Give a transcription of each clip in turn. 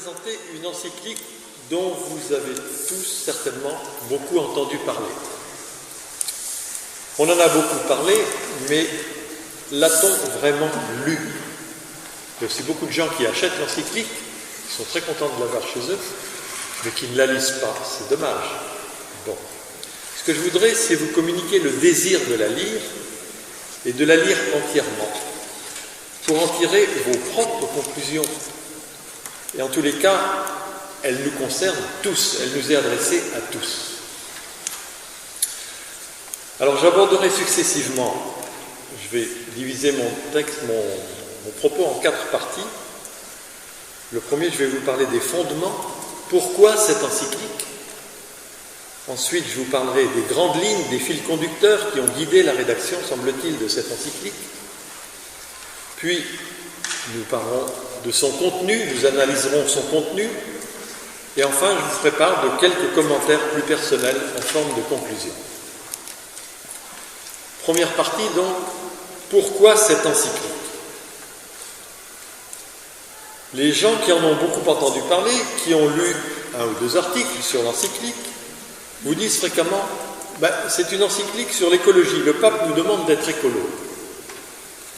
présenter une encyclique dont vous avez tous certainement beaucoup entendu parler. On en a beaucoup parlé, mais l'a-t-on vraiment lu? Il y a aussi beaucoup de gens qui achètent l'encyclique, qui sont très contents de l'avoir chez eux, mais qui ne la lisent pas. C'est dommage. Bon. Ce que je voudrais, c'est vous communiquer le désir de la lire et de la lire entièrement, pour en tirer vos propres conclusions. Et en tous les cas, elle nous concerne tous, elle nous est adressée à tous. Alors j'aborderai successivement, je vais diviser mon texte, mon propos en 4 parties. Le premier, je vais vous parler des fondements. Pourquoi cette encyclique? Ensuite, je vous parlerai des grandes lignes, des fils conducteurs qui ont guidé la rédaction, semble-t-il, de cette encyclique. Puis, nous parlerons de son contenu, nous analyserons son contenu. Et enfin, je vous ferai part de quelques commentaires plus personnels en forme de conclusion. Première partie, donc, pourquoi cette encyclique? Les gens qui en ont beaucoup entendu parler, qui ont lu 1 ou 2 articles sur l'encyclique, vous disent fréquemment c'est une encyclique sur l'écologie, le pape nous demande d'être écolo.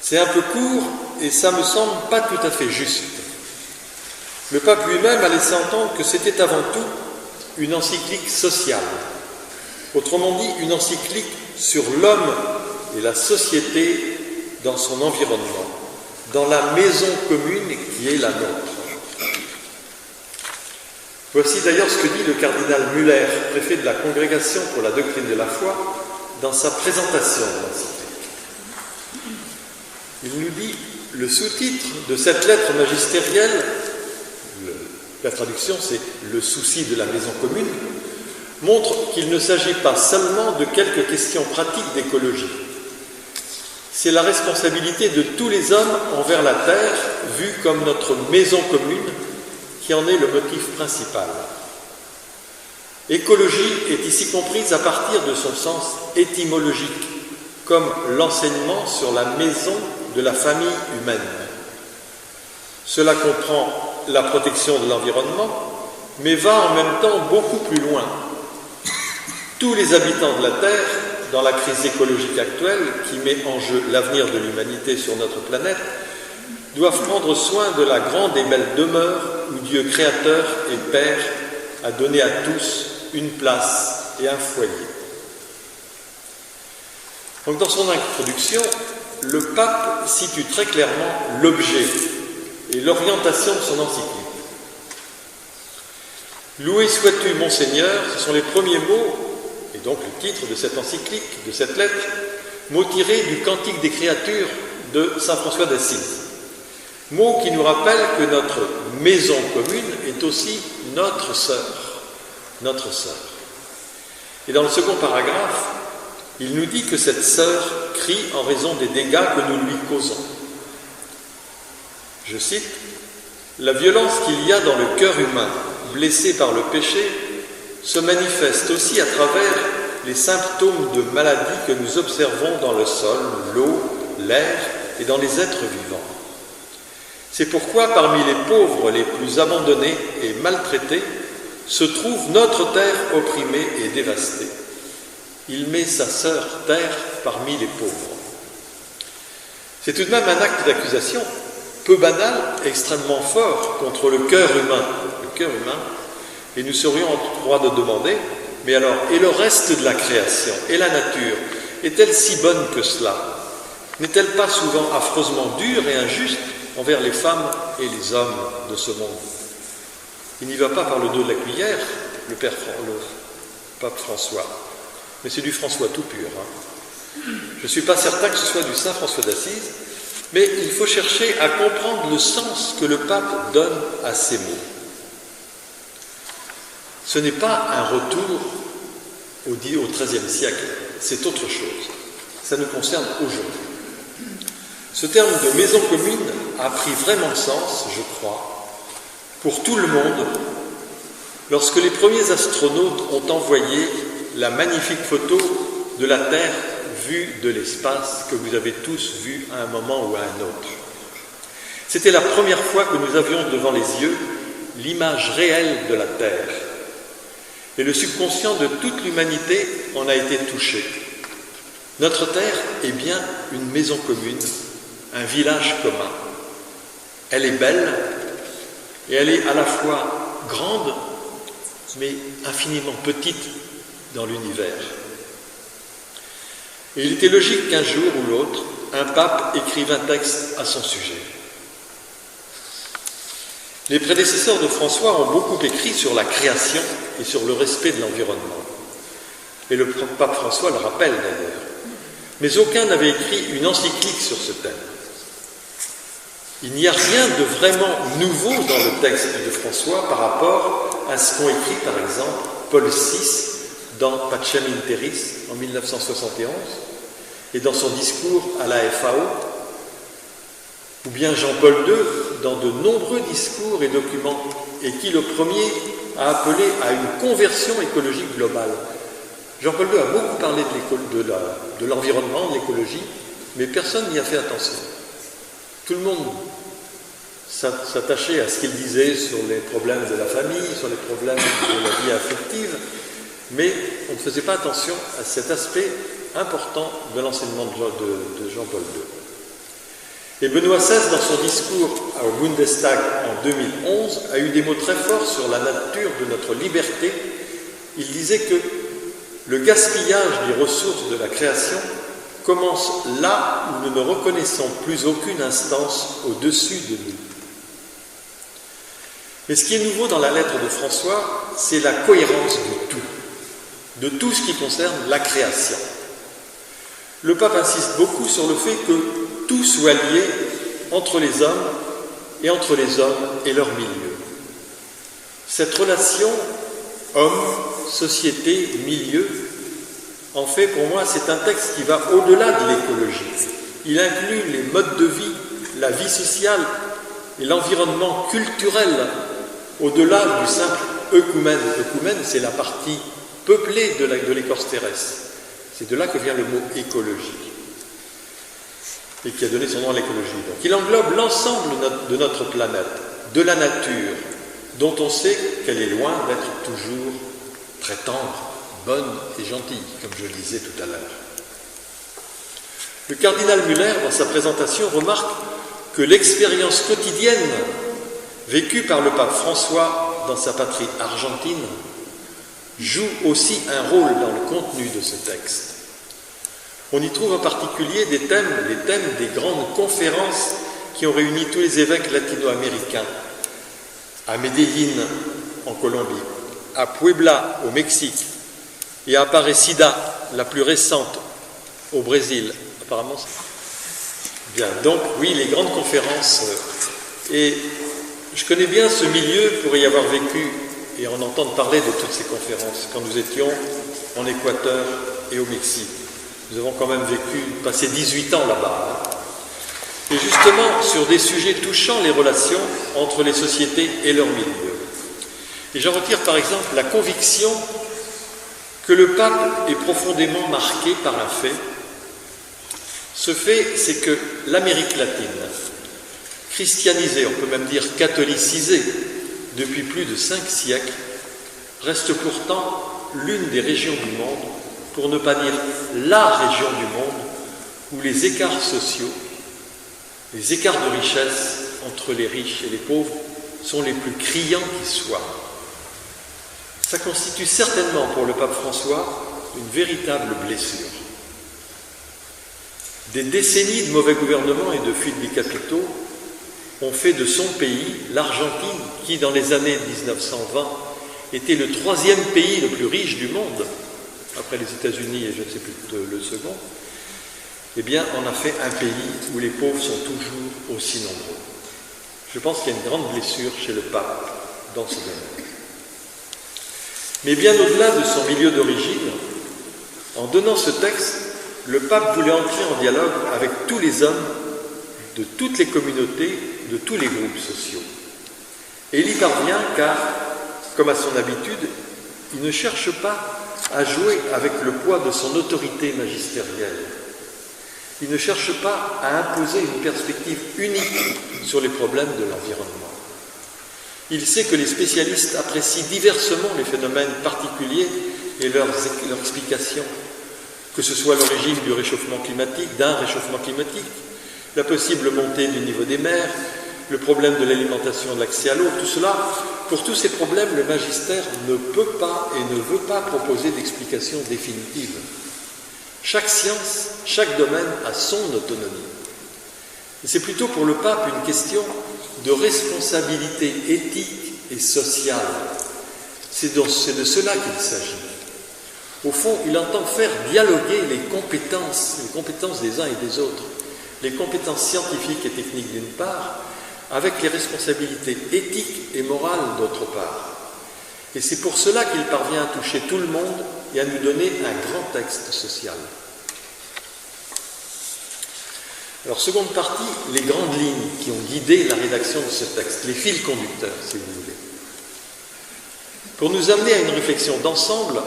C'est un peu court et ça me semble pas tout à fait juste. Le pape lui-même a laissé entendre que c'était avant tout une encyclique sociale. Autrement dit, une encyclique sur l'homme et la société dans son environnement, dans la maison commune qui est la nôtre. Voici d'ailleurs ce que dit le cardinal Müller, préfet de la Congrégation pour la doctrine de la foi, dans sa présentation de l'encyclique. Il nous dit, le sous-titre de cette lettre magistérielle, la traduction c'est « le souci de la maison commune », montre qu'il ne s'agit pas seulement de quelques questions pratiques d'écologie. C'est la responsabilité de tous les hommes envers la terre, vue comme notre maison commune, qui en est le motif principal. Écologie est ici comprise à partir de son sens étymologique, comme l'enseignement sur la maison de la famille humaine. Cela comprend la protection de l'environnement, mais va en même temps beaucoup plus loin. Tous les habitants de la Terre, dans la crise écologique actuelle qui met en jeu l'avenir de l'humanité sur notre planète, doivent prendre soin de la grande et belle demeure où Dieu créateur et Père a donné à tous une place et un foyer. Donc dans son introduction, le pape situe très clairement l'objet et l'orientation de son encyclique. Loué sois-tu, Monseigneur, ce sont les premiers mots, et donc le titre de cette encyclique, de cette lettre, mots tirés du Cantique des créatures de saint François d'Assise. Mot qui nous rappelle que notre maison commune est aussi notre sœur. Notre sœur. Et dans le second paragraphe, il nous dit que cette sœur crie en raison des dégâts que nous lui causons. Je cite, « La violence qu'il y a dans le cœur humain, blessé par le péché, se manifeste aussi à travers les symptômes de maladie que nous observons dans le sol, l'eau, l'air et dans les êtres vivants. C'est pourquoi parmi les pauvres les plus abandonnés et maltraités se trouve notre terre opprimée et dévastée. Il met sa sœur terre parmi les pauvres. » C'est tout de même un acte d'accusation peu banal, extrêmement fort contre le cœur humain. Le cœur humain, et nous serions en droit de demander, mais alors, et le reste de la création, et la nature, est-elle si bonne que cela? N'est-elle pas souvent affreusement dure et injuste envers les femmes et les hommes de ce monde? Il n'y va pas par le dos de la cuillère, le pape François, mais c'est du François tout pur. Je ne suis pas certain que ce soit du saint François d'Assise, mais il faut chercher à comprendre le sens que le pape donne à ces mots. Ce n'est pas un retour au XIIIe siècle, c'est autre chose. Ça nous concerne aujourd'hui. Ce terme de maison commune a pris vraiment sens, je crois, pour tout le monde, lorsque les premiers astronautes ont envoyé la magnifique photo de la Terre vue de l'espace que vous avez tous vue à un moment ou à un autre. C'était la première fois que nous avions devant les yeux l'image réelle de la terre. Et le subconscient de toute l'humanité en a été touché. Notre terre est bien une maison commune, un village commun. Elle est belle et elle est à la fois grande mais infiniment petite dans l'univers. Et il était logique qu'un jour ou l'autre, un pape écrive un texte à son sujet. Les prédécesseurs de François ont beaucoup écrit sur la création et sur le respect de l'environnement. Et le pape François le rappelle d'ailleurs. Mais aucun n'avait écrit une encyclique sur ce thème. Il n'y a rien de vraiment nouveau dans le texte de François par rapport à ce qu'ont écrit par exemple Paul VI dans Pacem in Terris en 1971 et dans son discours à la FAO, ou bien Jean-Paul II dans de nombreux discours et documents, et qui le premier a appelé à une conversion écologique globale. Jean-Paul II a beaucoup parlé de l'environnement, de l'écologie, mais personne n'y a fait attention. Tout le monde s'attachait à ce qu'il disait sur les problèmes de la famille, sur les problèmes de la vie affective, mais on ne faisait pas attention à cet aspect important de l'enseignement de Jean-Paul II. Et Benoît XVI, dans son discours au Bundestag en 2011, a eu des mots très forts sur la nature de notre liberté. Il disait que le gaspillage des ressources de la création commence là où nous ne reconnaissons plus aucune instance au-dessus de nous. Mais ce qui est nouveau dans la lettre de François, c'est la cohérence de tout ce qui concerne la création. Le pape insiste beaucoup sur le fait que tout soit lié entre les hommes et entre les hommes et leur milieu. Cette relation homme, société, milieu, en fait, pour moi, c'est un texte qui va au-delà de l'écologie. Il inclut les modes de vie, la vie sociale et l'environnement culturel, au-delà du simple œcumène. Œcumène, c'est la partie peuplée de l'écorce terrestre. C'est de là que vient le mot écologie, et qui a donné son nom à l'écologie. Donc, il englobe l'ensemble de notre planète, de la nature, dont on sait qu'elle est loin d'être toujours très tendre, bonne et gentille, comme je le disais tout à l'heure. Le cardinal Müller, dans sa présentation, remarque que l'expérience quotidienne vécue par le pape François dans sa patrie argentine joue aussi un rôle dans le contenu de ce texte. On y trouve en particulier les thèmes des grandes conférences qui ont réuni tous les évêques latino-américains, à Medellín en Colombie, à Puebla au Mexique et à Aparecida, la plus récente, au Brésil. Apparemment, bien. Donc, oui, les grandes conférences. Et je connais bien ce milieu pour y avoir vécu et en entendre parler de toutes ces conférences quand nous étions en Équateur et au Mexique. Nous avons quand même passé 18 ans là-bas. Et justement, sur des sujets touchant les relations entre les sociétés et leur milieu. Et j'en retire par exemple la conviction que le pape est profondément marqué par un fait. Ce fait, c'est que l'Amérique latine, christianisée, on peut même dire catholicisée, depuis plus de 5 siècles, reste pourtant l'une des régions du monde, pour ne pas dire la région du monde, où les écarts sociaux, les écarts de richesse entre les riches et les pauvres sont les plus criants qui soient. Ça constitue certainement pour le pape François une véritable blessure. Des décennies de mauvais gouvernement et de fuite des capitaux ont fait de son pays, l'Argentine, qui dans les années 1920 était le 3e pays le plus riche du monde, après les États-Unis et je ne sais plus le second, eh bien, on a fait un pays où les pauvres sont toujours aussi nombreux. Je pense qu'il y a une grande blessure chez le pape dans ce domaine. Mais bien au-delà de son milieu d'origine, en donnant ce texte, le pape voulait entrer en dialogue avec tous les hommes de toutes les communautés, de tous les groupes sociaux. Et il y parvient car, comme à son habitude, il ne cherche pas à jouer avec le poids de son autorité magistérielle. Il ne cherche pas à imposer une perspective unique sur les problèmes de l'environnement. Il sait que les spécialistes apprécient diversement les phénomènes particuliers et leur explication, que ce soit l'origine du réchauffement climatique, d'un réchauffement climatique, la possible montée du niveau des mers, le problème de l'alimentation, de l'accès à l'eau, tout cela, pour tous ces problèmes, le magistère ne peut pas et ne veut pas proposer d'explication définitive. Chaque science, chaque domaine a son autonomie. Et c'est plutôt pour le pape une question de responsabilité éthique et sociale. C'est de cela qu'il s'agit. Au fond, il entend faire dialoguer les compétences des uns et des autres, les compétences scientifiques et techniques d'une part, avec les responsabilités éthiques et morales d'autre part. Et c'est pour cela qu'il parvient à toucher tout le monde et à nous donner un grand texte social. Alors, seconde partie, les grandes lignes qui ont guidé la rédaction de ce texte, les fils conducteurs, si vous voulez. Pour nous amener à une réflexion d'ensemble,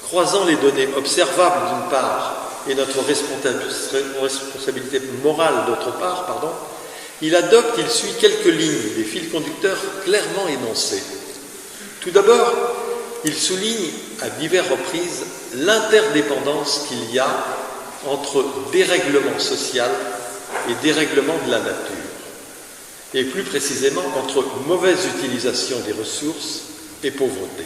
croisant les données observables d'une part et notre responsabilité morale d'autre part, il suit quelques lignes des fils conducteurs clairement énoncés. Tout d'abord, il souligne à diverses reprises l'interdépendance qu'il y a entre dérèglement social et dérèglement de la nature, et plus précisément entre mauvaise utilisation des ressources et pauvreté.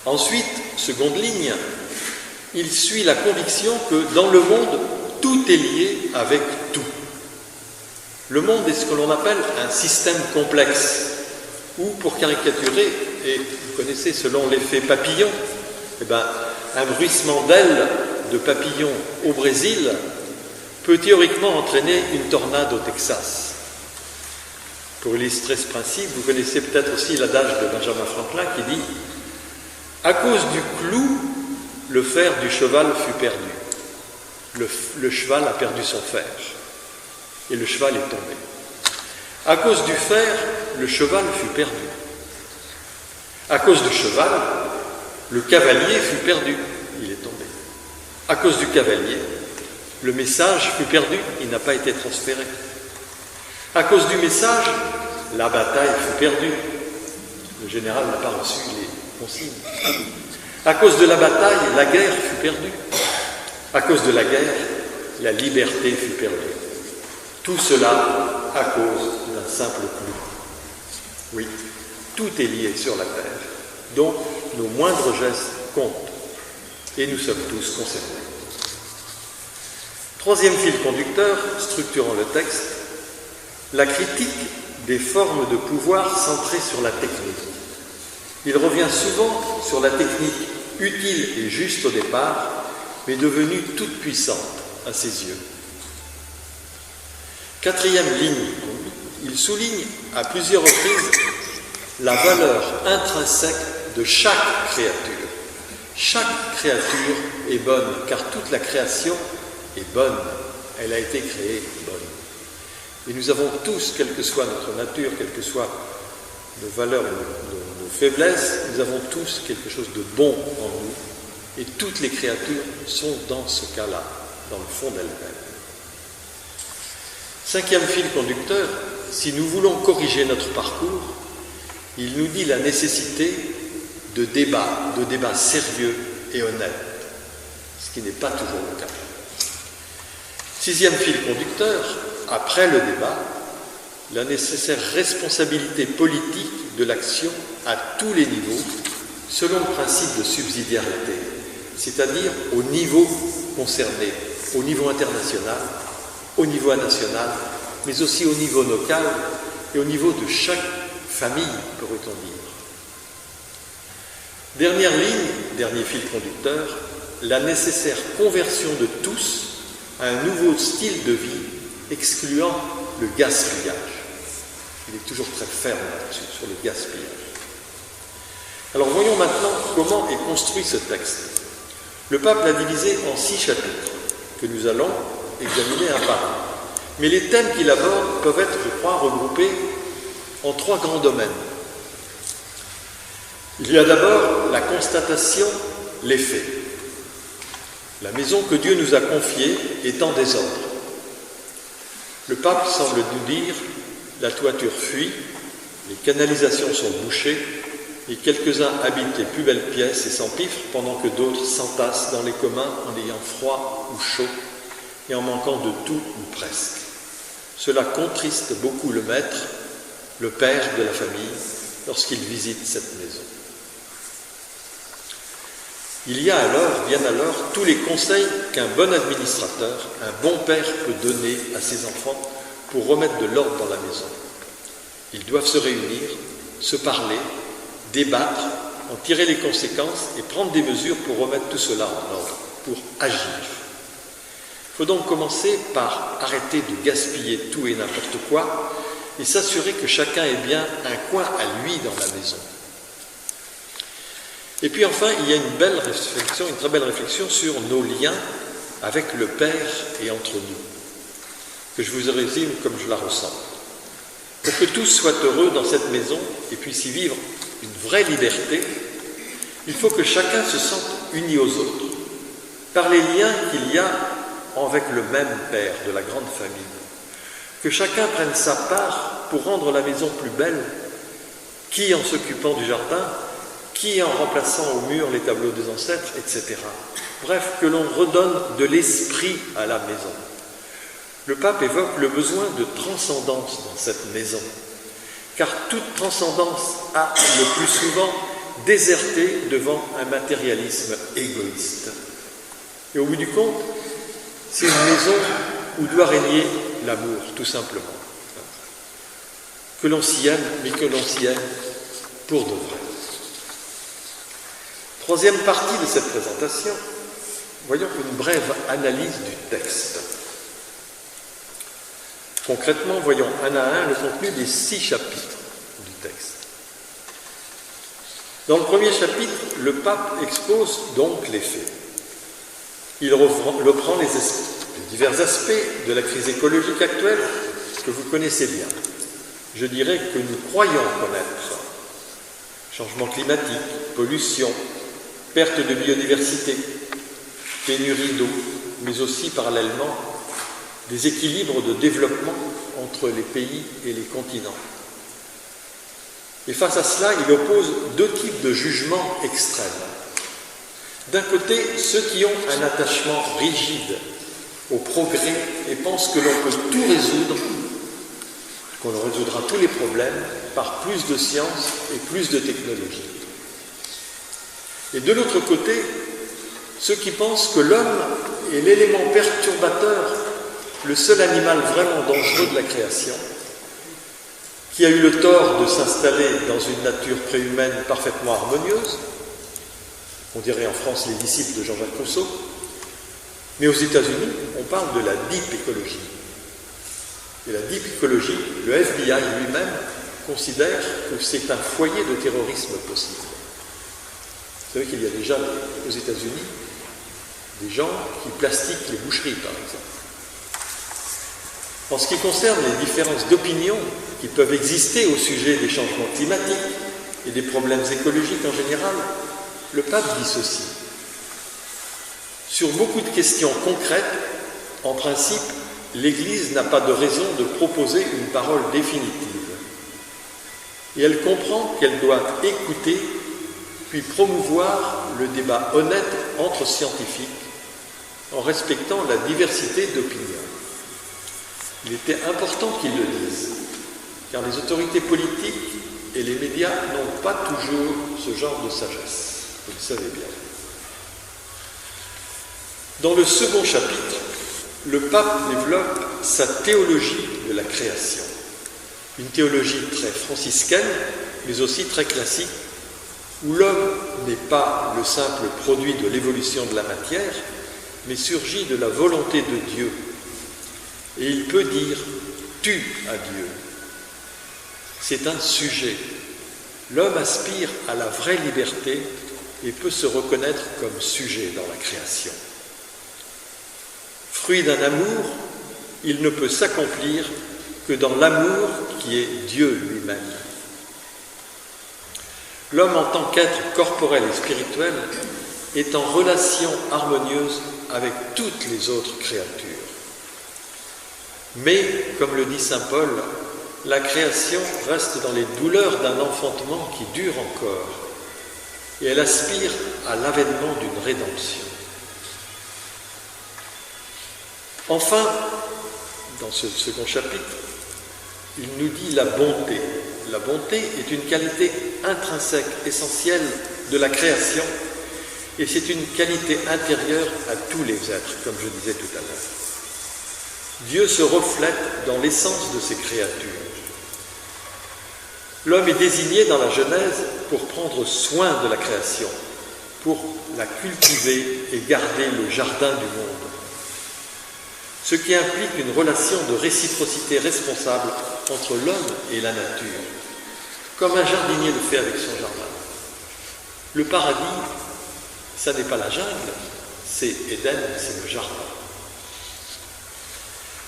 Ensuite, seconde ligne, il suit la conviction que dans le monde, tout est lié avec tout. Le monde est ce que l'on appelle un système complexe, ou pour caricaturer, et vous connaissez selon l'effet papillon, un bruissement d'ailes de papillons au Brésil peut théoriquement entraîner une tornade au Texas. Pour illustrer ce principe, vous connaissez peut-être aussi l'adage de Benjamin Franklin qui dit « À cause du clou, le fer du cheval fut perdu. Le cheval a perdu son fer. Et le cheval est tombé. À cause du fer, le cheval fut perdu. À cause du cheval, le cavalier fut perdu. Il est tombé. À cause du cavalier, le message fut perdu. Il n'a pas été transféré. À cause du message, la bataille fut perdue. Le général n'a pas reçu les consignes. À cause de la bataille, la guerre fut perdue. À cause de la guerre, la liberté fut perdue. Tout cela à cause d'un simple clou. Oui, tout est lié sur la terre, donc nos moindres gestes comptent, et nous sommes tous concernés. Troisième fil conducteur, structurant le texte, la critique des formes de pouvoir centrées sur la technique. Il revient souvent sur la technique utile et juste au départ, mais devenue toute puissante à ses yeux. Quatrième ligne, il souligne à plusieurs reprises la valeur intrinsèque de chaque créature. Chaque créature est bonne, car toute la création est bonne. Elle a été créée bonne. Et nous avons tous, quelle que soit notre nature, quelles que soient nos valeurs et nos faiblesses, nous avons tous quelque chose de bon en nous. Et toutes les créatures sont dans ce cas-là, dans le fond d'elles-mêmes. Cinquième fil conducteur, si nous voulons corriger notre parcours, il nous dit la nécessité de débats sérieux et honnêtes, ce qui n'est pas toujours le cas. Sixième fil conducteur, après le débat, la nécessaire responsabilité politique de l'action à tous les niveaux, selon le principe de subsidiarité, c'est-à-dire au niveau concerné, au niveau international, au niveau national, mais aussi au niveau local et au niveau de chaque famille, pourrait-on dire. Dernière ligne, dernier fil conducteur, la nécessaire conversion de tous à un nouveau style de vie excluant le gaspillage. Il est toujours très ferme là-dessus, sur le gaspillage. Alors voyons maintenant comment est construit ce texte. Le pape l'a divisé en 6 chapitres, que nous allons examiner un par un. Mais les thèmes qu'il aborde peuvent être, je crois, regroupés en 3 grands domaines. Il y a d'abord la constatation, les faits. La maison que Dieu nous a confiée est en désordre. Le pape semble nous dire, la toiture fuit, les canalisations sont bouchées, et quelques-uns habitent les plus belles pièces et s'empiffrent, pendant que d'autres s'entassent dans les communs en ayant froid ou chaud, et en manquant de tout ou presque. Cela contriste beaucoup le maître, le père de la famille, lorsqu'il visite cette maison. Il y a bien alors, tous les conseils qu'un bon administrateur, un bon père peut donner à ses enfants pour remettre de l'ordre dans la maison. Ils doivent se réunir, se parler, débattre, en tirer les conséquences et prendre des mesures pour remettre tout cela en ordre, pour agir. Il faut donc commencer par arrêter de gaspiller tout et n'importe quoi et s'assurer que chacun ait bien un coin à lui dans la maison. Et puis enfin, il y a une très belle réflexion sur nos liens avec le Père et entre nous, que je vous résume comme je la ressens. Pour que tous soient heureux dans cette maison et puissent y vivre une vraie liberté, il faut que chacun se sente uni aux autres, par les liens qu'il y a avec le même Père de la grande famille. Que chacun prenne sa part pour rendre la maison plus belle, qui en s'occupant du jardin, qui en remplaçant au mur les tableaux des ancêtres, etc. Bref, que l'on redonne de l'esprit à la maison. Le pape évoque le besoin de transcendance dans cette maison, car toute transcendance a le plus souvent déserté devant un matérialisme égoïste. Et au bout du compte, c'est une maison où doit régner l'amour, tout simplement. Que l'on s'y aime, mais que l'on s'y aime pour de vrai. Troisième partie de cette présentation, voyons une brève analyse du texte. Concrètement, voyons un à un le contenu des 6 chapitres du texte. Dans le premier chapitre, le pape expose donc les faits. Il reprend les divers aspects de la crise écologique actuelle que vous connaissez bien. Je dirais que nous croyons connaître. Changement climatique, pollution, perte de biodiversité, pénurie d'eau, mais aussi parallèlement des équilibres de développement entre les pays et les continents. Et face à cela, il oppose 2 types de jugements extrêmes. D'un côté, ceux qui ont un attachement rigide au progrès et pensent que l'on peut tout résoudre, qu'on résoudra tous les problèmes par plus de science et plus de technologie. Et de l'autre côté, ceux qui pensent que l'homme est l'élément perturbateur, le seul animal vraiment dangereux de la création, qui a eu le tort de s'installer dans une nature préhumaine parfaitement harmonieuse, on dirait en France les disciples de Jean-Jacques Rousseau, mais aux États-Unis, on parle de la deep écologie. Et la deep écologie, le FBI lui-même considère que c'est un foyer de terrorisme possible. Vous savez qu'il y a déjà aux États-Unis des gens qui plastiquent les boucheries, par exemple. En ce qui concerne les différences d'opinion qui peuvent exister au sujet des changements climatiques et des problèmes écologiques en général, le pape dit ceci. Sur beaucoup de questions concrètes, en principe, l'Église n'a pas de raison de proposer une parole définitive. Et elle comprend qu'elle doit écouter, puis promouvoir le débat honnête entre scientifiques, en respectant la diversité d'opinions. Il était important qu'ils le disent, car les autorités politiques et les médias n'ont pas toujours ce genre de sagesse, vous le savez bien. Dans le second chapitre, le pape développe sa théologie de la création. Une théologie très franciscaine, mais aussi très classique, où l'homme n'est pas le simple produit de l'évolution de la matière, mais surgit de la volonté de Dieu. Et il peut dire « tu » à Dieu. C'est un sujet. L'homme aspire à la vraie liberté et peut se reconnaître comme sujet dans la création. Fruit d'un amour, il ne peut s'accomplir que dans l'amour qui est Dieu lui-même. L'homme en tant qu'être corporel et spirituel est en relation harmonieuse avec toutes les autres créatures. Mais, comme le dit saint Paul, la création reste dans les douleurs d'un enfantement qui dure encore, et elle aspire à l'avènement d'une rédemption. Enfin, dans ce second chapitre, il nous dit la bonté. La bonté est une qualité intrinsèque, essentielle de la création, et c'est une qualité intérieure à tous les êtres, comme je disais tout à l'heure. Dieu se reflète dans l'essence de ses créatures. L'homme est désigné dans la Genèse pour prendre soin de la création, pour la cultiver et garder le jardin du monde. Ce qui implique une relation de réciprocité responsable entre l'homme et la nature, comme un jardinier le fait avec son jardin. Le paradis, ça n'est pas la jungle, c'est Éden, c'est le jardin.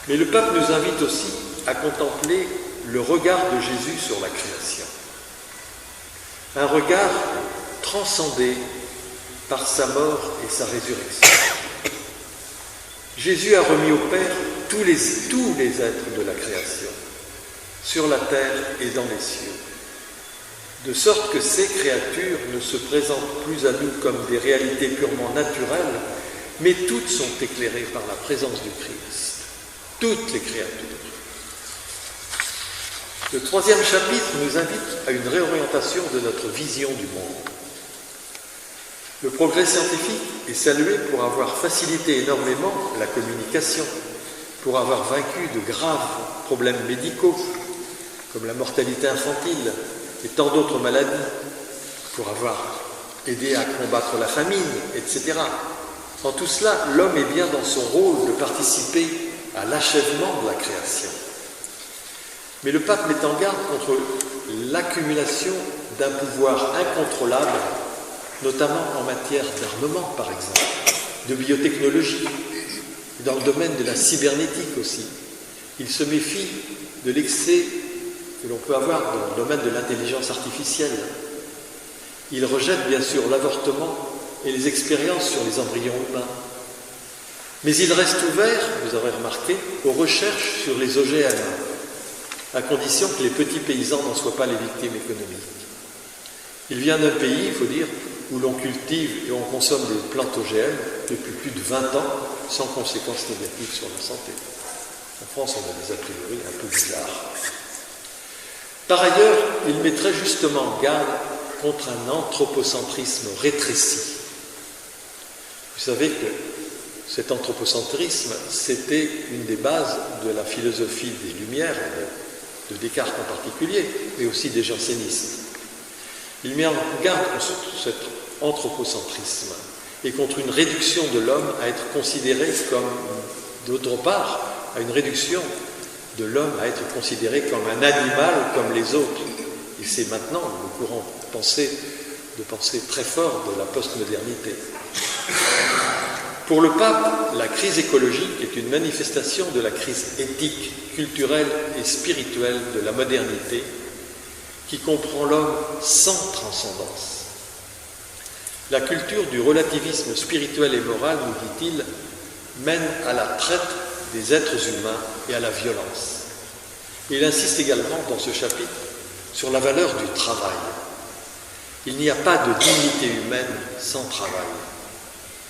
Mais le pape nous invite aussi à contempler le regard de Jésus sur la création. Un regard transcendé par sa mort et sa résurrection. Jésus a remis au Père tous les êtres de la création, sur la terre et dans les cieux, de sorte que ces créatures ne se présentent plus à nous comme des réalités purement naturelles, mais toutes sont éclairées par la présence du Christ, toutes les créatures. Le troisième chapitre nous invite à une réorientation de notre vision du monde. Le progrès scientifique est salué pour avoir facilité énormément la communication, pour avoir vaincu de graves problèmes médicaux, comme la mortalité infantile et tant d'autres maladies, pour avoir aidé à combattre la famine, etc. En tout cela, l'homme est bien dans son rôle de participer à l'achèvement de la création. Mais le pape met en garde contre l'accumulation d'un pouvoir incontrôlable, notamment en matière d'armement, par exemple, de biotechnologie, et dans le domaine de la cybernétique aussi. Il se méfie de l'excès que l'on peut avoir dans le domaine de l'intelligence artificielle. Il rejette bien sûr l'avortement et les expériences sur les embryons humains. Mais il reste ouvert, vous aurez remarqué, aux recherches sur les OGM, à condition que les petits paysans n'en soient pas les victimes économiques. Il vient d'un pays, il faut dire, où l'on cultive et on consomme des plantes OGM depuis plus de 20 ans, sans conséquences négatives sur la santé. En France, on a des a priori un peu bizarres. Par ailleurs, il met très justement en garde contre un anthropocentrisme rétréci. Vous savez que cet anthropocentrisme, c'était une des bases de la philosophie des Lumières, de Descartes en particulier, mais aussi des jansénistes. Il met en garde contre cet anthropocentrisme et contre une réduction de l'homme à être considéré comme, d'autre part, à une réduction de l'homme à être considéré comme un animal comme les autres. Et c'est maintenant le courant de pensée très fort de la postmodernité. Pour le pape, la crise écologique est une manifestation de la crise éthique, culturelle et spirituelle de la modernité qui comprend l'homme sans transcendance. La culture du relativisme spirituel et moral, nous dit-il, mène à la traite des êtres humains et à la violence. Il insiste également dans ce chapitre sur la valeur du travail. Il n'y a pas de dignité humaine sans travail.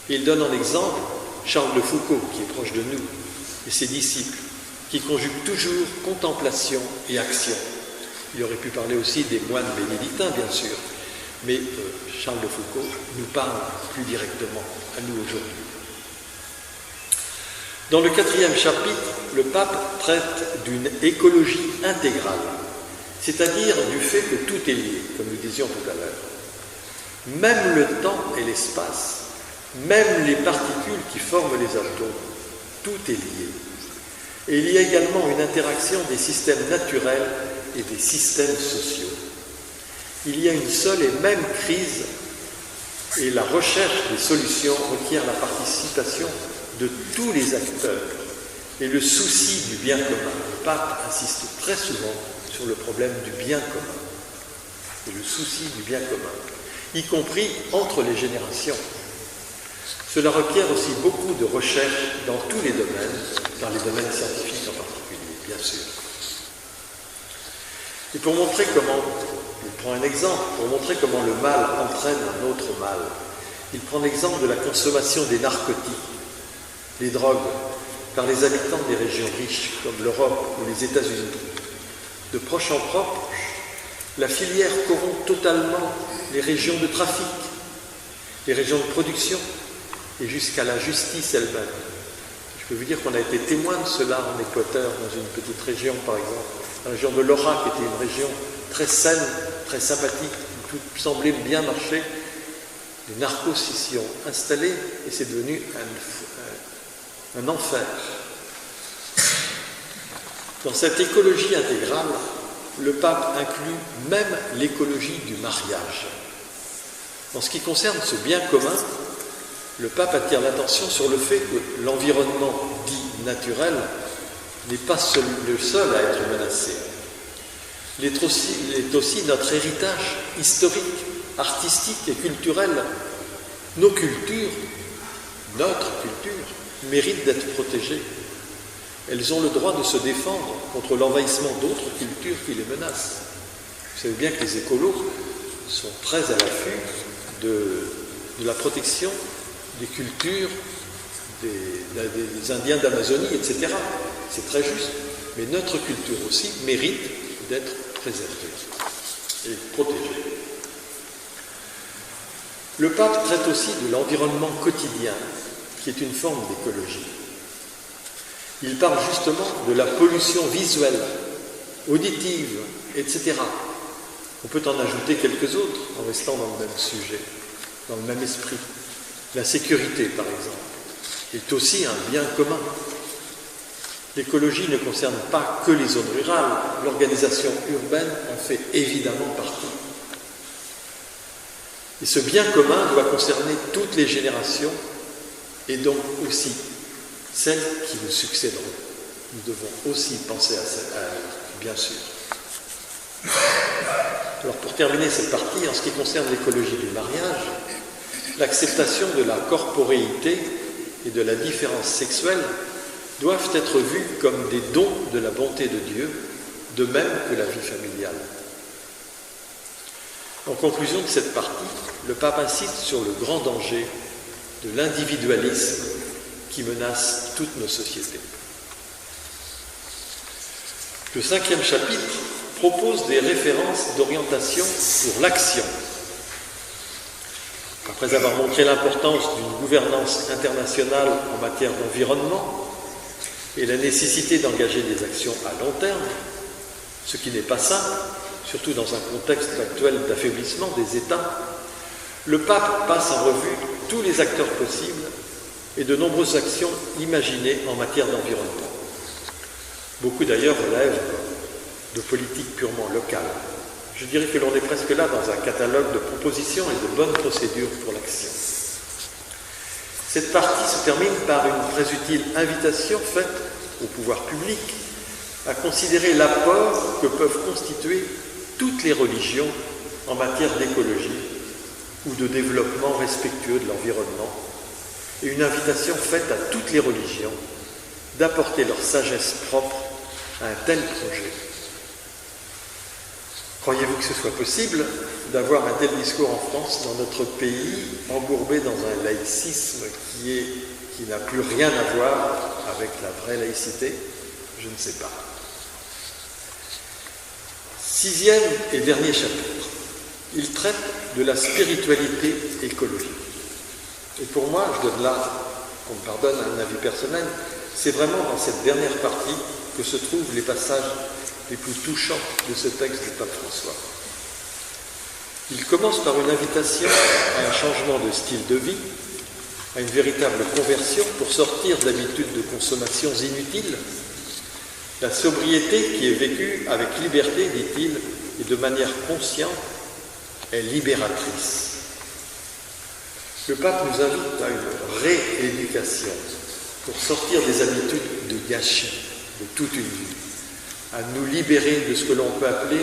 Il donne en exemple Charles de Foucault, qui est proche de nous, et ses disciples, qui conjuguent toujours contemplation et action. Il aurait pu parler aussi des moines bénédictins, bien sûr, mais Charles de Foucault nous parle plus directement à nous aujourd'hui. Dans le 4e chapitre, le pape traite d'une écologie intégrale, c'est-à-dire du fait que tout est lié, comme nous disions tout à l'heure. Même le temps et l'espace, même les particules qui forment les atomes, tout est lié. Et il y a également une interaction des systèmes naturels et des systèmes sociaux. Il y a une seule et même crise et la recherche des solutions requiert la participation de tous les acteurs et le souci du bien commun. Le pape insiste très souvent sur le problème du bien commun et le souci du bien commun, y compris entre les générations. Cela requiert aussi beaucoup de recherche dans tous les domaines, dans les domaines scientifiques en particulier, bien sûr. Et pour montrer comment, il prend un exemple, pour montrer comment le mal entraîne un autre mal, il prend l'exemple de la consommation des narcotiques, des drogues, par les habitants des régions riches comme l'Europe ou les États-Unis. De proche en proche, la filière corrompt totalement les régions de trafic, les régions de production et jusqu'à la justice elle-même. Je peux vous dire qu'on a été témoin de cela en Équateur, dans une petite région par exemple, la région de Lora, qui était une région très saine, très sympathique, où tout semblait bien marcher. Les narcos s'y sont installés et c'est devenu un enfer. Dans cette écologie intégrale, le pape inclut même l'écologie du mariage. En ce qui concerne ce bien commun, le pape attire l'attention sur le fait que l'environnement dit naturel n'est pas le seul à être menacé. Il est aussi notre héritage historique, artistique et culturel. Nos cultures, notre culture, méritent d'être protégées. Elles ont le droit de se défendre contre l'envahissement d'autres cultures qui les menacent. Vous savez bien que les écolos sont très à l'affût de la protection des cultures des Indiens d'Amazonie, etc. C'est très juste, mais notre culture aussi mérite d'être préservée et protégée. Le pape traite aussi de l'environnement quotidien, qui est une forme d'écologie. Il parle justement de la pollution visuelle, auditive, etc. On peut en ajouter quelques autres en restant dans le même sujet, dans le même esprit. La sécurité, par exemple, est aussi un bien commun. L'écologie ne concerne pas que les zones rurales, l'organisation urbaine en fait évidemment partie. Et ce bien commun doit concerner toutes les générations et donc aussi celles qui nous succéderont. Nous devons aussi penser à elle, bien sûr. Alors pour terminer cette partie, en ce qui concerne l'écologie du mariage, l'acceptation de la corporéité et de la différence sexuelle doivent être vues comme des dons de la bonté de Dieu, de même que la vie familiale. En conclusion de cette partie, le pape insiste sur le grand danger de l'individualisme qui menace toutes nos sociétés. Le 5e chapitre propose des références d'orientation pour l'action. Après avoir montré l'importance d'une gouvernance internationale en matière d'environnement et la nécessité d'engager des actions à long terme, ce qui n'est pas simple, surtout dans un contexte actuel d'affaiblissement des États, le pape passe en revue tous les acteurs possibles et de nombreuses actions imaginées en matière d'environnement. Beaucoup d'ailleurs relèvent de politiques purement locales. Je dirais que l'on est presque là dans un catalogue de propositions et de bonnes procédures pour l'action. Cette partie se termine par une très utile invitation faite au pouvoir public à considérer l'apport que peuvent constituer toutes les religions en matière d'écologie ou de développement respectueux de l'environnement, et une invitation faite à toutes les religions d'apporter leur sagesse propre à un tel projet. Croyez-vous que ce soit possible d'avoir un tel discours en France, dans notre pays, embourbé dans un laïcisme qui n'a plus rien à voir avec la vraie laïcité? Je ne sais pas. 6e et dernier chapitre. Il traite de la spiritualité écologique. Et pour moi, je donne là, qu'on me pardonne, un avis personnel, c'est vraiment dans cette dernière partie que se trouvent les passages les plus touchants de ce texte du pape François. Il commence par une invitation à un changement de style de vie, à une véritable conversion pour sortir d'habitudes de consommation inutiles. La sobriété qui est vécue avec liberté, dit-il, et de manière consciente, est libératrice. Le pape nous invite à une rééducation pour sortir des habitudes de gâchis de toute une vie, à nous libérer de ce que l'on peut appeler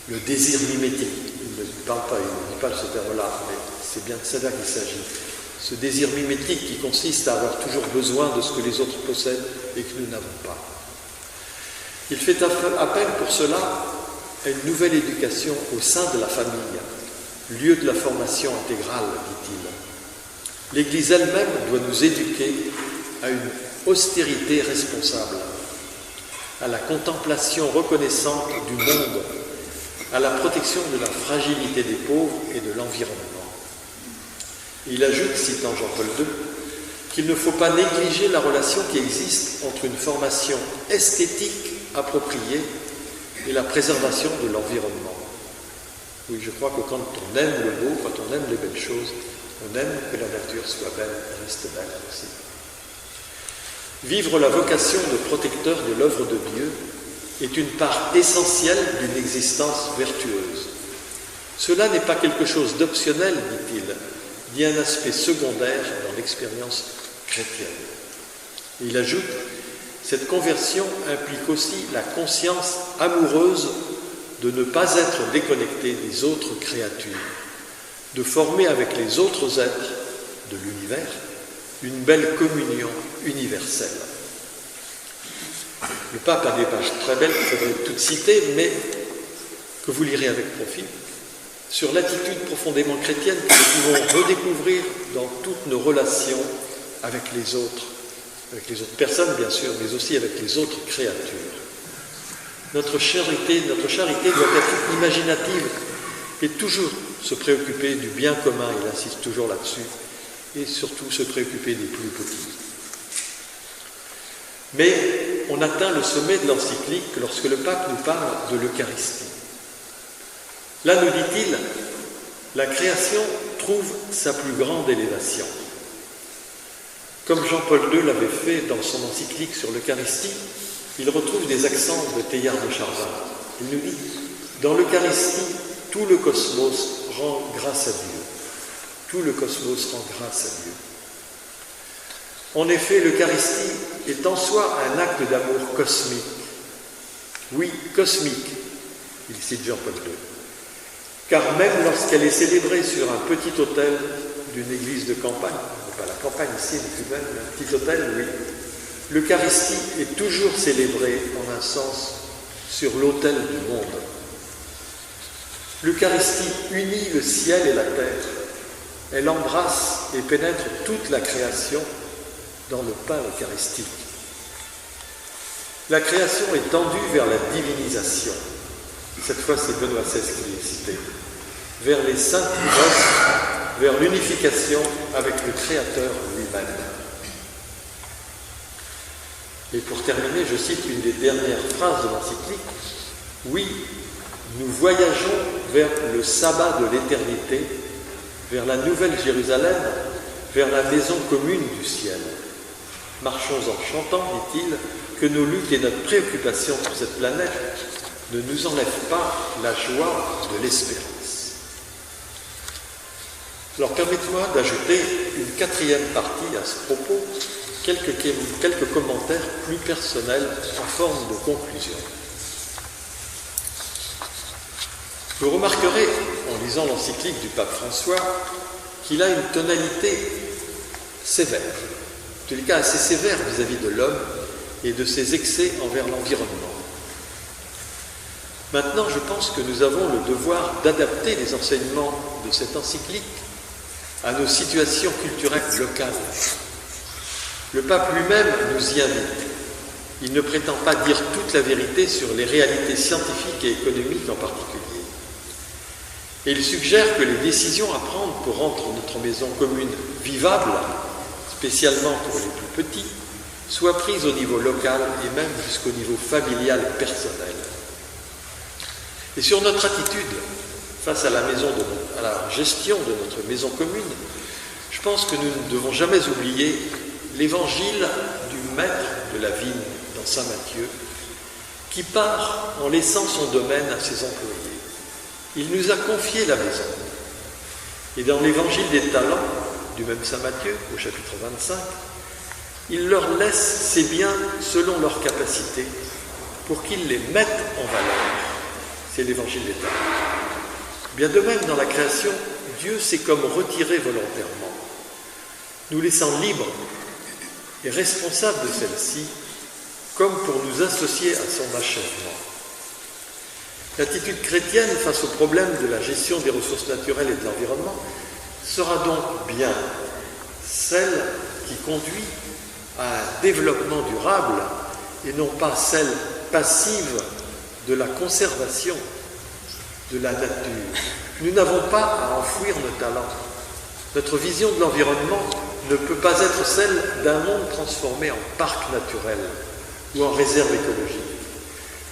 le désir mimétique. Il ne parle pas, il ne dit pas ce terme-là, mais c'est bien de cela qu'il s'agit. Ce désir mimétique qui consiste à avoir toujours besoin de ce que les autres possèdent et que nous n'avons pas. Il fait appel pour cela à une nouvelle éducation au sein de la famille, lieu de la formation intégrale, dit-il. L'Église elle-même doit nous éduquer à une austérité responsable, à la contemplation reconnaissante du monde, à la protection de la fragilité des pauvres et de l'environnement. Il ajoute, citant Jean-Paul II, qu'il ne faut pas négliger la relation qui existe entre une formation esthétique appropriée et la préservation de l'environnement. Oui, je crois que quand on aime le beau, quand on aime les belles choses, on aime que la nature soit belle et reste belle aussi. Vivre la vocation de protecteur de l'œuvre de Dieu est une part essentielle d'une existence vertueuse. Cela n'est pas quelque chose d'optionnel, dit-il, ni un aspect secondaire dans l'expérience chrétienne. Et il ajoute, cette conversion implique aussi la conscience amoureuse de ne pas être déconnecté des autres créatures, de former avec les autres êtres de l'univers une belle communion universelle. Le pape a des pages très belles qu'il faudrait toutes citer, mais que vous lirez avec profit, sur l'attitude profondément chrétienne que nous pouvons redécouvrir dans toutes nos relations avec les autres personnes bien sûr, mais aussi avec les autres créatures. Notre charité doit être imaginative et toujours se préoccuper du bien commun, il insiste toujours là-dessus, et surtout se préoccuper des plus petits. Mais on atteint le sommet de l'encyclique lorsque le pape nous parle de l'Eucharistie. Là, nous dit-il, la création trouve sa plus grande élévation. Comme Jean-Paul II l'avait fait dans son encyclique sur l'Eucharistie, il retrouve des accents de Teilhard de Chardin. Il nous dit, dans l'Eucharistie, tout le cosmos rend grâce à Dieu. Tout le cosmos rend grâce à Dieu. En effet, l'Eucharistie est en soi un acte d'amour cosmique. Oui, cosmique, il cite Jean-Paul II. Car même lorsqu'elle est célébrée sur un petit autel d'une église de campagne, pas la campagne ici, mais tout de même un petit autel, oui, l'Eucharistie est toujours célébrée en un sens sur l'autel du monde. L'Eucharistie unit le ciel et la terre. Elle embrasse et pénètre toute la création dans le pain eucharistique. La création est tendue vers la divinisation. Cette fois, c'est Benoît XVI qui est cité. Vers les saintes noces, vers l'unification avec le Créateur lui-même. Et pour terminer, je cite une des dernières phrases de l'encyclique. Oui, nous voyageons vers le sabbat de l'éternité, vers la nouvelle Jérusalem, vers la maison commune du ciel. Marchons en chantant, dit-il, que nos luttes et notre préoccupation pour cette planète ne nous enlèvent pas la joie de l'espérance. Alors permettez-moi d'ajouter une quatrième partie à ce propos, quelques commentaires plus personnels en forme de conclusion. Vous remarquerez, en lisant l'encyclique du pape François, qu'il a une tonalité sévère, en tous les cas assez sévère vis-à-vis de l'homme et de ses excès envers l'environnement. Maintenant, je pense que nous avons le devoir d'adapter les enseignements de cette encyclique à nos situations culturelles locales. Le pape lui-même nous y invite. Il ne prétend pas dire toute la vérité sur les réalités scientifiques et économiques en particulier. Et il suggère que les décisions à prendre pour rendre notre maison commune vivable, spécialement pour les plus petits, soient prises au niveau local et même jusqu'au niveau familial et personnel. Et sur notre attitude face à la gestion de notre maison commune, je pense que nous ne devons jamais oublier l'évangile du maître de la vigne dans Saint Matthieu, qui part en laissant son domaine à ses employés. Il nous a confié la maison. Et dans l'évangile des talents, du même Saint Matthieu, au chapitre 25, il leur laisse ses biens selon leurs capacités, pour qu'ils les mettent en valeur. C'est l'évangile des talents. Bien de même, dans la création, Dieu s'est comme retiré volontairement, nous laissant libres et responsables de celle-ci, comme pour nous associer à son achèvement. L'attitude chrétienne face au problème de la gestion des ressources naturelles et de l'environnement sera donc bien celle qui conduit à un développement durable et non pas celle passive de la conservation de la nature. Nous n'avons pas à enfouir nos talents. Notre vision de l'environnement ne peut pas être celle d'un monde transformé en parc naturel ou en réserve écologique,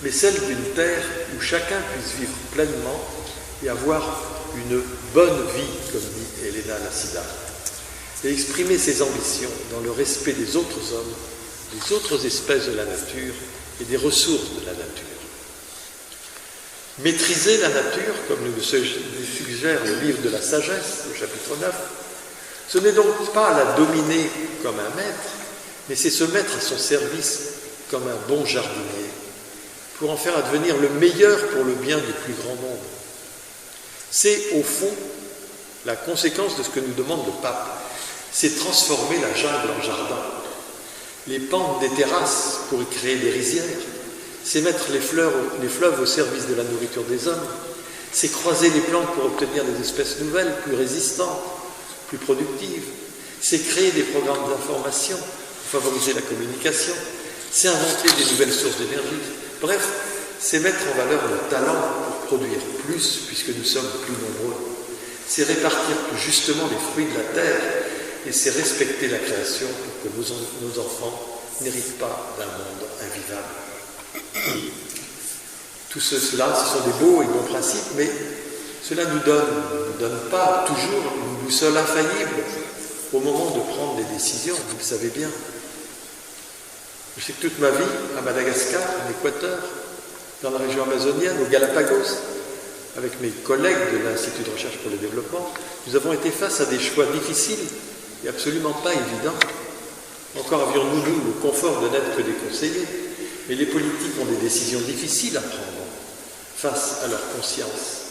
mais celle d'une terre où chacun puisse vivre pleinement et avoir une bonne vie, comme dit Helena Lassida, et exprimer ses ambitions dans le respect des autres hommes, des autres espèces de la nature et des ressources de la nature. Maîtriser la nature, comme nous suggère le livre de la sagesse, le chapitre 9, ce n'est donc pas la dominer comme un maître, mais c'est se mettre à son service comme un bon jardinier, pour en faire advenir le meilleur pour le bien du plus grand nombre. C'est, au fond, la conséquence de ce que nous demande le pape, c'est transformer la jungle en jardin. Les pentes des terrasses pour y créer des rizières, c'est mettre les fleuves au service de la nourriture des hommes, c'est croiser les plantes pour obtenir des espèces nouvelles, plus résistantes, plus productives, c'est créer des programmes d'information pour favoriser la communication, c'est inventer des nouvelles sources d'énergie. Bref, c'est mettre en valeur nos talents pour produire plus, puisque nous sommes plus nombreux. C'est répartir plus justement les fruits de la terre, et c'est respecter la création pour que nos enfants n'héritent pas d'un monde invivable. Tout cela, ce sont des beaux et bons principes, mais cela ne nous donne pas toujours une boussole infaillible au moment de prendre des décisions, vous le savez bien. Je sais que toute ma vie, à Madagascar, en Équateur, dans la région amazonienne, aux Galapagos, avec mes collègues de l'Institut de recherche pour le développement, nous avons été face à des choix difficiles et absolument pas évidents. Encore avions-nous, le confort de n'être que des conseillers, mais les politiques ont des décisions difficiles à prendre face à leur conscience.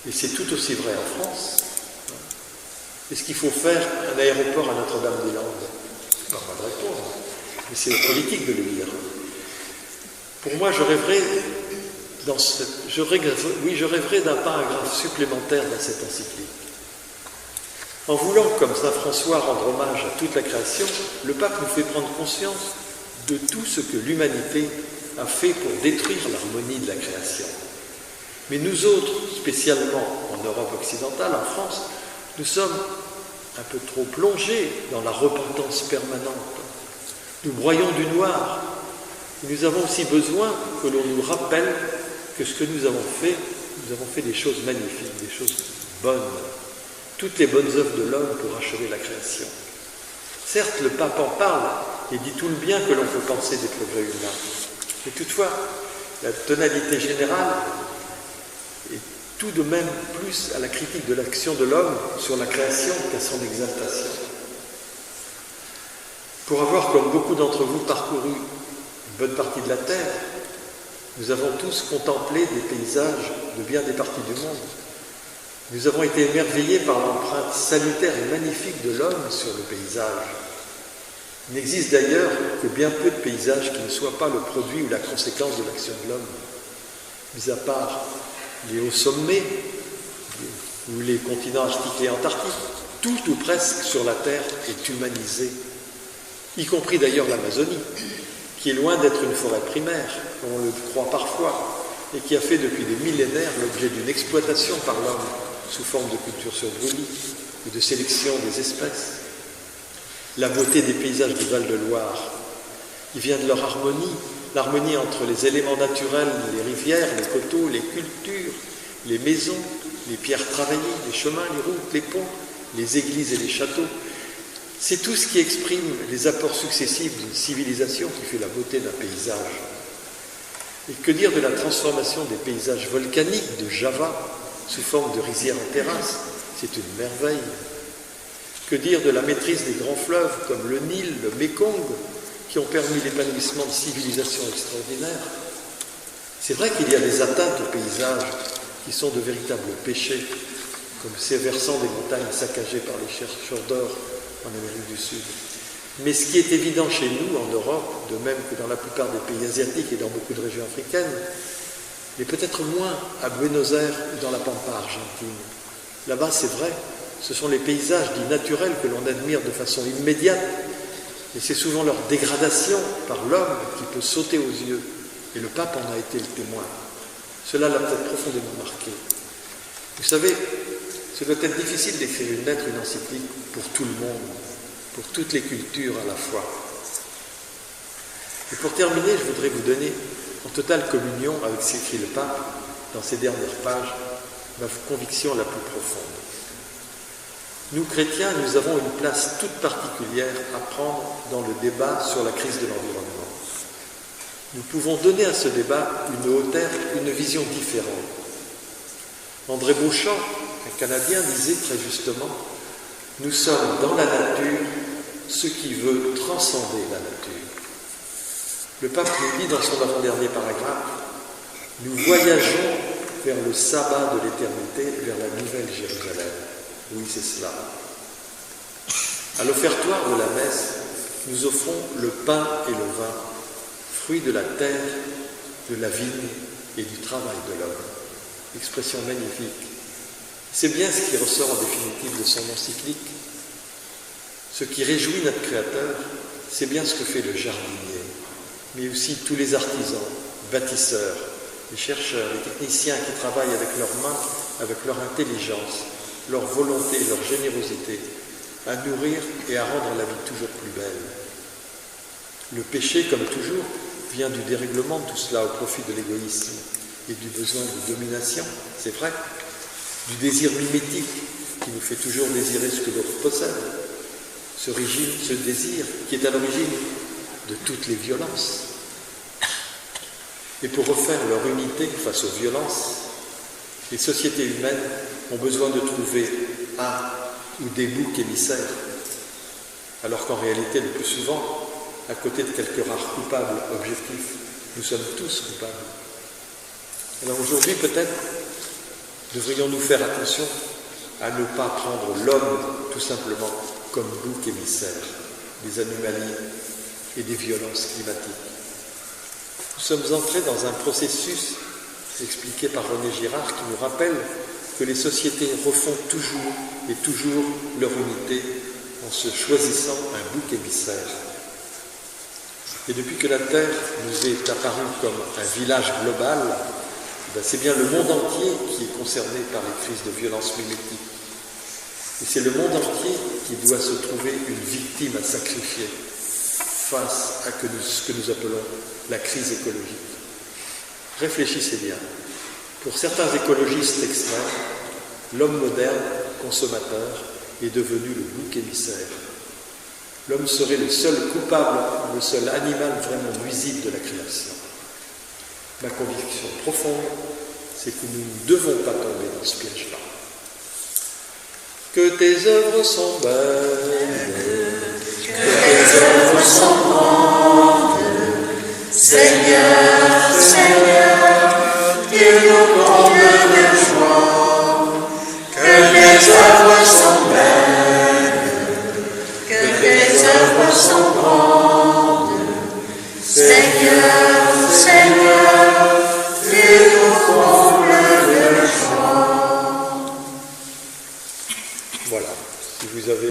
Et c'est tout aussi vrai en France. Est-ce qu'il faut faire un aéroport à Notre-Dame-des-Landes? Pas de répondre, mais c'est aux politiques de le dire. Pour moi, je rêverais d'un paragraphe supplémentaire dans cette encyclique. En voulant, comme saint François, rendre hommage à toute la création, le pape nous fait prendre conscience de tout ce que l'humanité a fait pour détruire l'harmonie de la création. Mais nous autres, spécialement en Europe occidentale, en France, nous sommes un peu trop plongés dans la repentance permanente. Nous broyons du noir. Et nous avons aussi besoin que l'on nous rappelle que ce que nous avons fait des choses magnifiques, des choses bonnes. Toutes les bonnes œuvres de l'homme pour achever la création. Certes, le pape en parle et dit tout le bien que l'on peut penser des progrès humains. Mais toutefois, la tonalité générale est tout de même plus à la critique de l'action de l'homme sur la création qu'à son exaltation. Pour avoir, comme beaucoup d'entre vous, parcouru une bonne partie de la Terre, nous avons tous contemplé des paysages de bien des parties du monde. Nous avons été émerveillés par l'empreinte salutaire et magnifique de l'homme sur le paysage. Il n'existe d'ailleurs que bien peu de paysages qui ne soient pas le produit ou la conséquence de l'action de l'homme. Mis à part les hauts sommets ou les continents arctiques et antarctiques, tout ou presque sur la Terre est humanisé, y compris d'ailleurs l'Amazonie, qui est loin d'être une forêt primaire, comme on le croit parfois, et qui a fait depuis des millénaires l'objet d'une exploitation par l'homme sous forme de culture sur brûlis ou de sélection des espèces. La beauté des paysages du Val-de-Loire, il vient de leur harmonie, l'harmonie entre les éléments naturels, les rivières, les coteaux, les cultures, les maisons, les pierres travaillées, les chemins, les routes, les ponts, les églises et les châteaux. C'est tout ce qui exprime les apports successifs d'une civilisation qui fait la beauté d'un paysage. Et que dire de la transformation des paysages volcaniques de Java sous forme de rizières en terrasse? C'est une merveille. Que dire de la maîtrise des grands fleuves comme le Nil, le Mékong, qui ont permis l'épanouissement de civilisations extraordinaires? C'est vrai qu'il y a des atteintes au paysage qui sont de véritables péchés, comme ces versants des montagnes saccagés par les chercheurs d'or en Amérique du Sud. Mais ce qui est évident chez nous, en Europe, de même que dans la plupart des pays asiatiques et dans beaucoup de régions africaines, mais peut-être moins à Buenos Aires ou dans la Pampa argentine. Là-bas, c'est vrai, ce sont les paysages dits naturels que l'on admire de façon immédiate, et c'est souvent leur dégradation par l'homme qui peut sauter aux yeux, et le pape en a été le témoin. Cela l'a peut-être profondément marqué. Vous savez, ce doit être difficile d'écrire une lettre, une encyclique pour tout le monde, pour toutes les cultures à la fois. Et pour terminer, je voudrais vous donner, en totale communion avec ce qu'écrit le pape dans ses dernières pages, ma conviction la plus profonde. Nous, chrétiens, nous avons une place toute particulière à prendre dans le débat sur la crise de l'environnement. Nous pouvons donner à ce débat une hauteur, une vision différente. André Beauchamp, un Canadien, disait très justement « Nous sommes dans la nature ce qui veut transcender la nature ». Le pape nous dit dans son avant-dernier paragraphe « Nous voyageons vers le sabbat de l'éternité, vers la nouvelle Jérusalem ». Oui, c'est cela. À l'offertoire de la messe, nous offrons le pain et le vin, fruits de la terre, de la vigne et du travail de l'homme. Expression magnifique. C'est bien ce qui ressort en définitive de son encyclique. Ce qui réjouit notre Créateur, c'est bien ce que fait le jardinier, mais aussi tous les artisans, bâtisseurs, les chercheurs, les techniciens qui travaillent avec leurs mains, avec leur intelligence, leur volonté, leur générosité, à nourrir et à rendre la vie toujours plus belle. Le péché, comme toujours, vient du dérèglement de tout cela au profit de l'égoïsme et du besoin de domination, c'est vrai, du désir mimétique qui nous fait toujours désirer ce que l'autre possède, ce désir qui est à l'origine de toutes les violences. Et pour refaire leur unité face aux violences, les sociétés humaines ont besoin de trouver un ou des boucs émissaires, alors qu'en réalité, le plus souvent, à côté de quelques rares coupables objectifs, nous sommes tous coupables. Alors aujourd'hui, peut-être, devrions-nous faire attention à ne pas prendre l'homme, tout simplement, comme bouc émissaire des anomalies et des violences climatiques. Nous sommes entrés dans un processus expliqué par René Girard qui nous rappelle que les sociétés refont toujours et toujours leur unité en se choisissant un bouc émissaire. Et depuis que la Terre nous est apparue comme un village global, c'est bien le monde entier qui est concerné par les crises de violence mimétique. Et c'est le monde entier qui doit se trouver une victime à sacrifier face à ce que nous appelons la crise écologique. Réfléchissez bien. Pour certains écologistes extrêmes, l'homme moderne, consommateur, est devenu le bouc émissaire. L'homme serait le seul coupable, le seul animal vraiment nuisible de la création. Ma conviction profonde, c'est que nous ne devons pas tomber dans ce piège-là. Que tes œuvres sont belles, que tes œuvres sont grandes, Seigneur, Seigneur, que nous comble de joie. Que tes œuvres sont belles, que tes œuvres sont grandes, Seigneur, Seigneur, que nous comble de joie. voilà, si vous avez